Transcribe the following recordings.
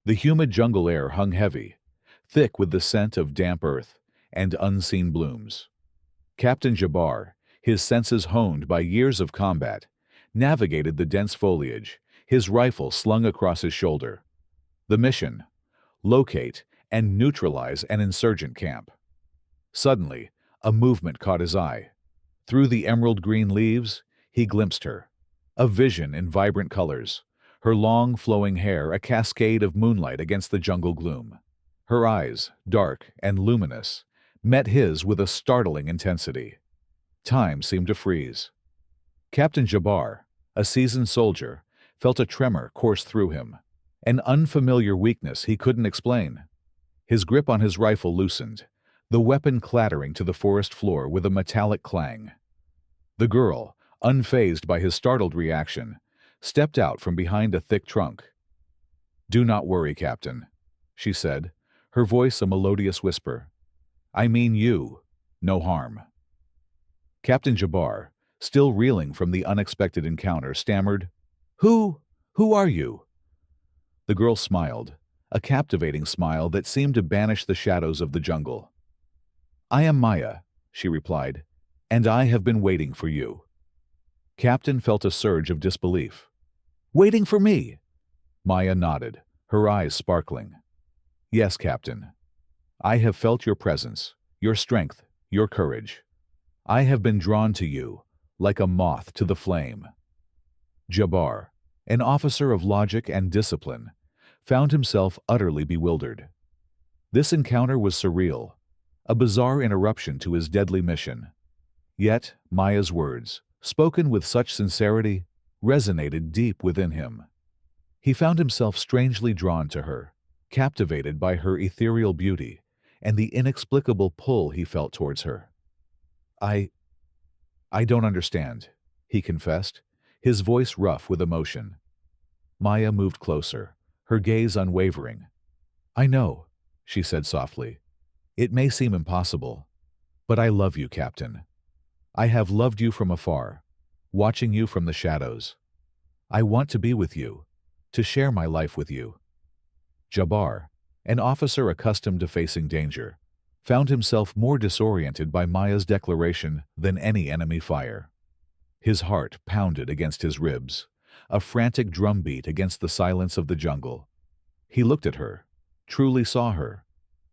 The humid jungle air hung heavy, thick with the scent of damp earth and unseen blooms. Captain Jabbar, his senses honed by years of combat, navigated the dense foliage, his rifle slung across his shoulder. The mission: locate and neutralize an insurgent camp. Suddenly, a movement caught his eye. Through the emerald green leaves, he glimpsed her. A vision in vibrant colors, her long flowing hair a cascade of moonlight against the jungle gloom. Her eyes, dark and luminous, met his with a startling intensity. Time seemed to freeze. Captain Jabbar, a seasoned soldier, felt a tremor course through him, an unfamiliar weakness he couldn't explain. His grip on his rifle loosened, the weapon clattering to the forest floor with a metallic clang. The girl, unfazed by his startled reaction, stepped out from behind a thick trunk. "Do not worry, Captain," she said, her voice a melodious whisper. "I mean you. No harm." Captain Jabbar, still reeling from the unexpected encounter, stammered, Who are you?" The girl smiled, a captivating smile that seemed to banish the shadows of the jungle. "I am Maya," she replied, "and I have been waiting for you." Captain felt a surge of disbelief. "Waiting for me?" Maya nodded, her eyes sparkling. "Yes, Captain. I have felt your presence, your strength, your courage. I have been drawn to you, like a moth to the flame." Jabbar, an officer of logic and discipline, found himself utterly bewildered. This encounter was surreal, a bizarre interruption to his deadly mission. Yet Maya's words, spoken with such sincerity, resonated deep within him. He found himself strangely drawn to her, captivated by her ethereal beauty and the inexplicable pull he felt towards her. I don't understand," he confessed, his voice rough with emotion. Maya moved closer, her gaze unwavering. "I know," she said softly. "It may seem impossible, but I love you, Captain. I have loved you from afar, watching you from the shadows. I want to be with you, to share my life with you." Jabbar, an officer accustomed to facing danger, found himself more disoriented by Maya's declaration than any enemy fire. His heart pounded against his ribs, a frantic drumbeat against the silence of the jungle. He looked at her, truly saw her,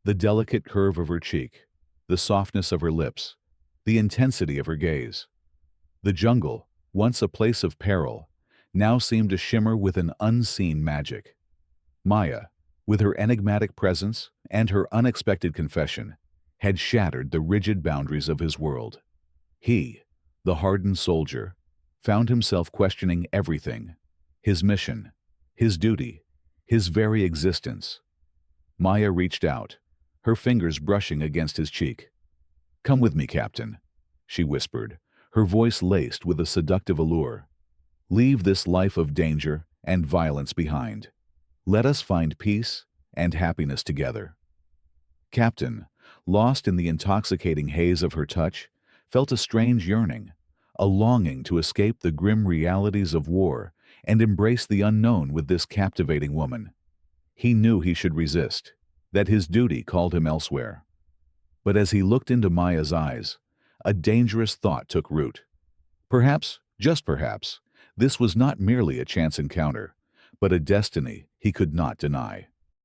the delicate curve of her cheek, the softness of her lips, the intensity of her gaze. The jungle, once a place of peril, now seemed to shimmer with an unseen magic. Maya, with her enigmatic presence and her unexpected confession, had shattered the rigid boundaries of his world. He, the hardened soldier, found himself questioning everything: his mission, his duty, his very existence. Maya reached out, her fingers brushing against his cheek. "Come with me, Captain," she whispered, her voice laced with a seductive allure. "Leave this life of danger and violence behind. Let us find peace and happiness together." Captain, lost in the intoxicating haze of her touch, felt a strange yearning, a longing to escape the grim realities of war and embrace the unknown with this captivating woman. He knew he should resist, that his duty called him elsewhere. But as he looked into Maya's eyes, a dangerous thought took root. Perhaps, just perhaps, this was not merely a chance encounter, but a destiny he could not deny.